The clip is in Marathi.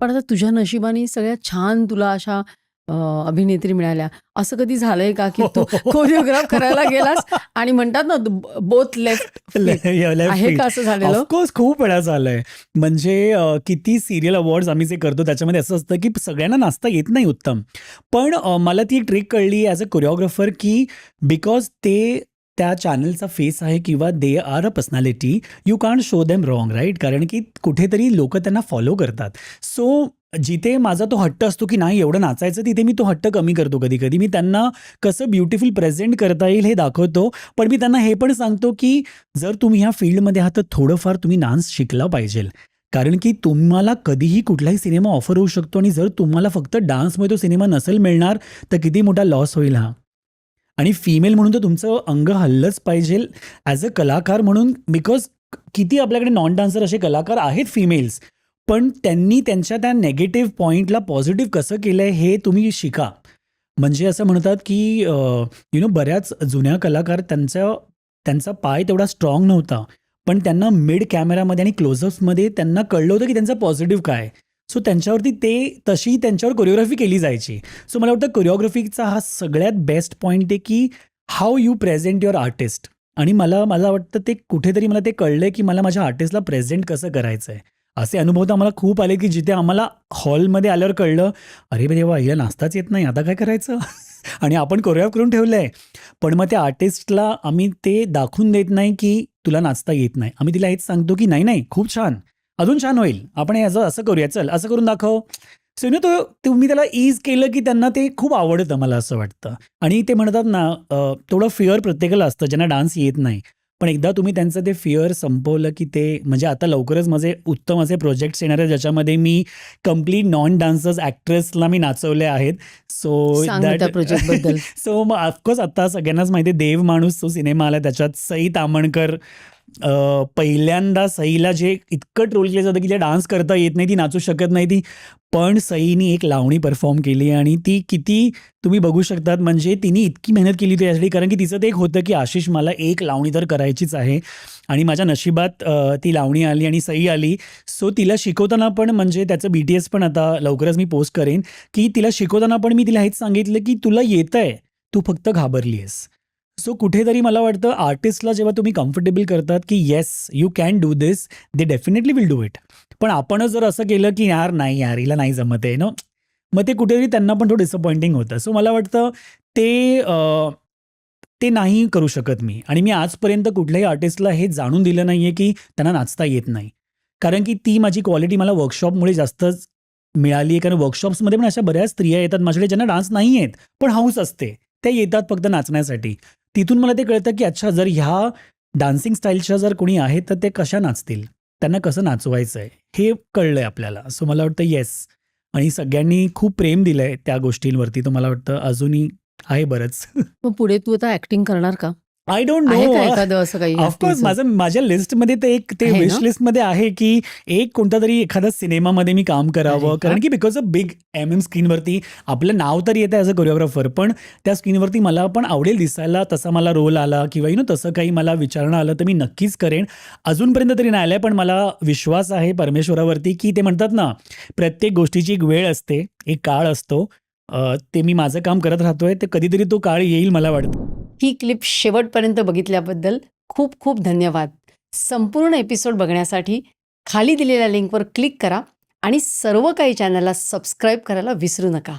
पण आता तुझ्या नशिबाने सगळ्यात छान तुला अशा अभिनेत्री मिळाल्या. असं कधी झालंय का की तू कोरिओग्राफ करायला गेलास आणि म्हणतात ना बोथ लेफ्ट फीट, आहे का असं झालेलं? ऑफकोर्स खूप वेळा झालंय. म्हणजे किती सिरियल अवॉर्ड्स आम्ही जे करतो त्याच्यामध्ये असं असतं की सगळ्यांना नाचता येत नाही उत्तम. पण मला ती एक ट्रिक कळली ॲज अ कोरिओग्राफर की बिकॉज ते त्या चॅनलचा फेस आहे किंवा they are a personality, you can't show them wrong, right? कारण की कुठेतरी लोक त्यांना फॉलो करतात. सो जिथे माझा तो हट्ट असतो की नाही एवढं नाचायचं, तिथे मी तो हट्ट कमी करतो. कधी कधी मी त्यांना कसं ब्युटिफुल प्रेझेंट करता येईल हे दाखवतो. पण मी त्यांना हे पण सांगतो की जर तुम्ही ह्या फील्डमध्ये आहात तर थोडंफार तुम्ही डान्स शिकला पाहिजे. कारण की तुम्हाला कधीही कुठलाही सिनेमा ऑफर होऊ शकतो आणि जर तुम्हाला फक्त डान्समध्ये तो सिनेमा नसेल मिळणार तर किती मोठा लॉस होईल हा. आणि फिमेल म्हणून तर तुमचं अंग हल्लंच पाहिजे ॲज अ कलाकार म्हणून. बिकॉज किती आपल्याकडे नॉन डान्सर असे कलाकार आहेत फिमेल्स, पण त्यांनी त्यांच्या त्या नेगेटिव्ह पॉईंटला पॉझिटिव्ह कसं केलं आहे हे तुम्ही शिका. म्हणजे असं म्हणतात की बऱ्याच जुन्या कलाकार त्यांचा पाय तेवढा स्ट्रॉंग नव्हता, पण त्यांना मिड कॅमेरामध्ये आणि क्लोजअप्समध्ये त्यांना कळलं होतं की त्यांचा पॉझिटिव्ह काय. सो त्यांच्यावरती तशी त्यांच्यावर कोरिओग्राफी केली जायची. सो मला वाटतं कोरिओग्राफीचा हा सगळ्यात बेस्ट पॉईंट आहे की how you present your artist. आणि मला वाटतं ते कुठेतरी मला ते कळलं की मला माझ्या आर्टिस्टला प्रेझेंट कसं करायचं आहे. असे अनुभव तर आम्हाला खूप आले की जिथे आम्हाला हॉलमध्ये आल्यावर कळलं, अरे देवा हिला नाचताच येत नाही, आता काय करायचं? आणि आपण कोरिओग्राफ करून ठेवलं आहे. पण मग त्या आर्टिस्टला आम्ही ते दाखवून देत नाही की तुला नाचता येत नाही. आम्ही तिला हेच सांगतो की नाही खूप छान, अजून छान होईल, आपण असं करूया, चल असं करून दाखव. सो तुम्ही त्याला ईज केलं की त्यांना ते खूप आवडतं मला असं वाटतं. आणि ते म्हणतात ना थोडं फिअर प्रत्येकाला असतं ज्यांना डान्स येत नाही. पण एकदा तुम्ही त्यांचं ते फिअर संपवलं की ते म्हणजे आता लवकरच माझे उत्तम असे प्रोजेक्ट्स येणार आहेत ज्याच्यामध्ये मी कम्प्लीट नॉन डान्सर्स ॲक्ट्रेसला मी नाचवले आहेत. सो त्या प्रोजेक्टबद्दल. सो मग ऑफकोर्स आता सगळ्यांनाच माहिती आहे देव माणूस तो सिनेमा आला, त्याच्यात सई तामणकर पहिल्यांदा सईला जे इतकं ट्रोल केलं जातं की तिला डान्स करता येत नाही, ती नाचू शकत नाही ती. पण सईनी एक लावणी परफॉर्म केली आणि ती किती तुम्ही बघू शकतात. म्हणजे तिने इतकी मेहनत केली त्यासाठी, कारण की तिचं ते एक होतं की आशिष मला एक लावणी तर करायचीच आहे. आणि माझ्या नशिबात ती लावणी आली आणि सई आली. सो तिला शिकवताना पण म्हणजे त्याचं BTS पण आता लवकरच मी पोस्ट करेन की तिला शिकवताना पण मी तिला हेच सांगितलं की तुला येतंय, तू फक्त घाबरली आहेस. सो कुठेतरी मला वाटतं आर्टिस्टला जेव्हा तुम्ही कम्फर्टेबल करतात की yes you can do this, they definitely will do it. पण आपणच जर असं केलं की नाही यार हिला नाही जमत आहे नो, मग ते कुठेतरी त्यांना पण थोडं डिसअपॉइंटिंग होतं. सो मला वाटतं ते नाही करू शकत मी. आणि मी आजपर्यंत कुठल्याही आर्टिस्टला हे जाणून दिलं नाही आहे की त्यांना नाचता येत नाही. कारण की ती माझी क्वालिटी मला वर्कशॉपमुळे जास्तच मिळाली आहे. कारण वर्कशॉप्समध्ये पण अशा बऱ्याच स्त्रिया येतात माझ्याकडे ज्यांना डान्स नाही येत, पण हौस असते. त्या येतात फक्त नाचण्यासाठी. तिथून मला ते कळतं की अच्छा जर ह्या डान्सिंग स्टाईलच्या जर कोणी आहेत तर ते कशा नाचतील, त्यांना कसं नाचवायचं आहे हे कळलं आहे आपल्याला. सो मला वाटतं येस. आणि सगळ्यांनी खूप प्रेम दिलं आहे त्या गोष्टींवरती. तर मला वाटतं अजूनही आहे बरंच. मग पुढे तू आता ऍक्टिंग करणार का? आय डोंट आहे का नो. एखादं असं काही ऑफकोर्स actingचं? माझ्या लिस्टमध्ये ते आहे विश ना? लिस्टमध्ये आहे की एक कोणता तरी एखादा सिनेमामध्ये मी काम अरे करावं. वा. कारण की बिकॉज ऑफ बिग स्क्रीनवरती आपलं नाव तर येतं ॲज अ कोरिओग्राफर, पण त्या स्क्रीनवरती मला पण आवडेल दिसायला. तसा मला रोल आला किंवा तसं काही मला विचारणं आलं तर मी नक्कीच करेन. अजूनपर्यंत तरी नाही आलंय, पण मला विश्वास आहे परमेश्वरावरती की ते म्हणतात ना प्रत्येक गोष्टीची एक वेळ असते, एक काळ असतो. ते मी माझं काम करत राहतोय, तर कधीतरी तो काळ येईल मला वाटतं. ही क्लिप शेवटपर्यंत बघितल्याबद्दल खूप खूप धन्यवाद. संपूर्ण एपिसोड बघण्यासाठी खाली दिलेल्या लिंकवर क्लिक करा आणि सर्व काही चॅनलला सबस्क्राईब करायला विसरू नका.